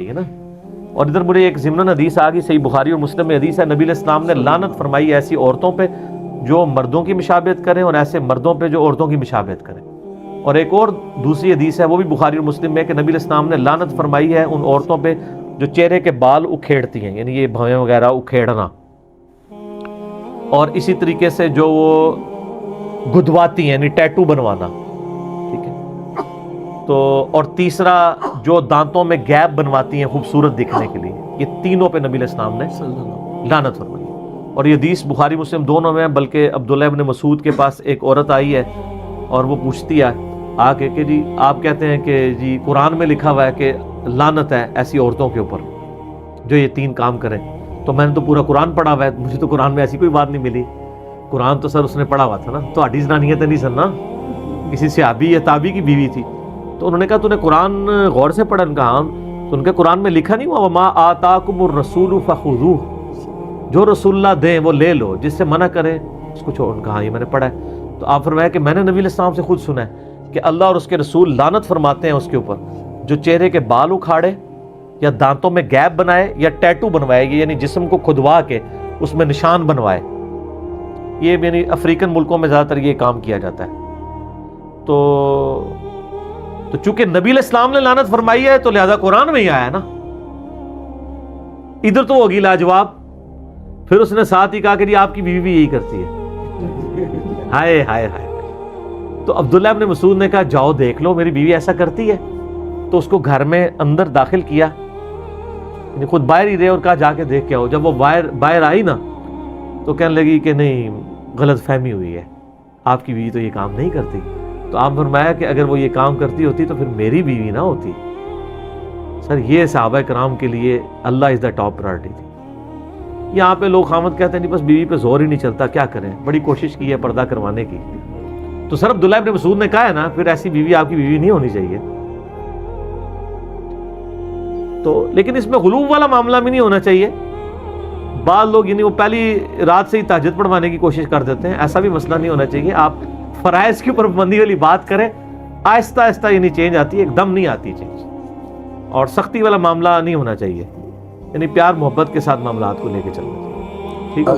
ٹھیک ہے نا. اور ادھر مجھے ایک ضمن حدیث آ گئی, صحیح بخاری اور مسلم میں حدیث ہے, نبی علیہ السلام نے لعنت فرمائی ایسی عورتوں پہ جو مردوں کی مشابہت کریں اور ایسے مردوں پہ جو عورتوں کی مشابہت کریں. اور ایک اور دوسری حدیث ہے, وہ بھی بخاری اور مسلم میں, کہ نبی علیہ السلام نے لعنت فرمائی ہے ان عورتوں پہ جو چہرے کے بال اکھیڑتی ہیں, یعنی یہ بھویں وغیرہ اکھیڑنا, اور اسی طریقے سے جو وہ گدواتی ہیں, یعنی ٹیٹو بنوانا. ٹھیک ہے. تو اور تیسرا جو دانتوں میں گیپ بنواتی ہیں خوبصورت دکھنے کے لیے, یہ تینوں پہ نبی علیہ السلام نے لعنت فرمائی. اور یہ حدیث بخاری مسلم دونوں میں, بلکہ عبداللہ ابن مسعود کے پاس ایک عورت آئی ہے اور وہ پوچھتی ہے آ کے کہ جی آپ کہتے ہیں کہ جی قرآن میں لکھا ہوا ہے کہ لعنت ہے ایسی عورتوں کے اوپر جو یہ تین کام کریں. تو میں نے تو پورا قرآن پڑھا ہوا ہے, مجھے تو قرآن میں ایسی کوئی بات نہیں ملی. قرآن تو سر اس نے پڑھا ہوا تھا نا, تو ہڈی زنانیت نہیں سر نا, کسی صحابی یا تابعی کی بیوی تھی. تو انہوں نے کہا تو نے قرآن غور سے پڑھا؟ ان کا ہاں. تو ان کے قرآن میں لکھا نہیں ہوا وما آتاکم الرسول فخذوہ, جو رسول اللہ دیں وہ لے لو, جس سے منع کریں اس کو چھوڑ. کہا یہ میں نے پڑھا ہے. تو آپ فرمایا کہ میں نے نبی علیہ السلام سے خود سنا ہے کہ اللہ اور اس کے رسول لعنت فرماتے ہیں اس کے اوپر جو چہرے کے بال اکھاڑے یا دانتوں میں گیپ بنائے یا ٹیٹو بنوائے, یعنی جسم کو کھدوا کے اس میں نشان بنوائے. یہ یعنی افریقن ملکوں میں زیادہ تر یہ کام کیا جاتا ہے. تو چونکہ نبی علیہ السلام نے لعنت فرمائی ہے تو لہذا قرآن میں ہی آیا ہے نا. ادھر تو ہوگی لاجواب. پھر اس نے ساتھ ہی کہا کہ جی آپ کی بیوی بھی یہی کرتی ہے. ہائے ہائے ہائے. تو عبداللہ ابن مسعود نے کہا جاؤ دیکھ لو میری بیوی ایسا کرتی ہے. تو اس کو گھر میں اندر داخل کیا, یعنی خود باہر ہی رہے, اور کہا جا کے دیکھ کے آؤ. جب وہ باہر آئی نا تو کہنے لگی کہ نہیں غلط فہمی ہوئی ہے, آپ کی بیوی تو یہ کام نہیں کرتی. تو آپ فرمایا کہ اگر وہ یہ کام کرتی ہوتی تو پھر میری بیوی نہ ہوتی. سر یہ صحابہ کرام کے لیے اللہ از دا ٹاپ پرائرٹی تھی. یہاں پہ لوگ خامد کہتے ہیں نہیں بس بیوی پہ زور ہی نہیں چلتا, کیا کریں, بڑی کوشش کی ہے پردہ کروانے کی. تو سر عبداللہ ابن مسعود نے کہا ہے نا پھر ایسی بیوی آپ کی بیوی نہیں ہونی چاہیے. تو لیکن اس میں غلو والا معاملہ بھی نہیں ہونا چاہیے. بعض لوگ یعنی وہ پہلی رات سے ہی تہجد پڑھوانے کی کوشش کر دیتے ہیں, ایسا بھی مسئلہ نہیں ہونا چاہیے. آپ فرائض کے اوپر پابندی والی بات کریں, آہستہ آہستہ یعنی چینج آتی ہے, ایک دم نہیں آتی چینج. اور سختی والا معاملہ نہیں ہونا چاہیے, یعنی پیار محبت کے ساتھ معاملات کو لے کے چلنا چاہیے. ٹھیک ہے.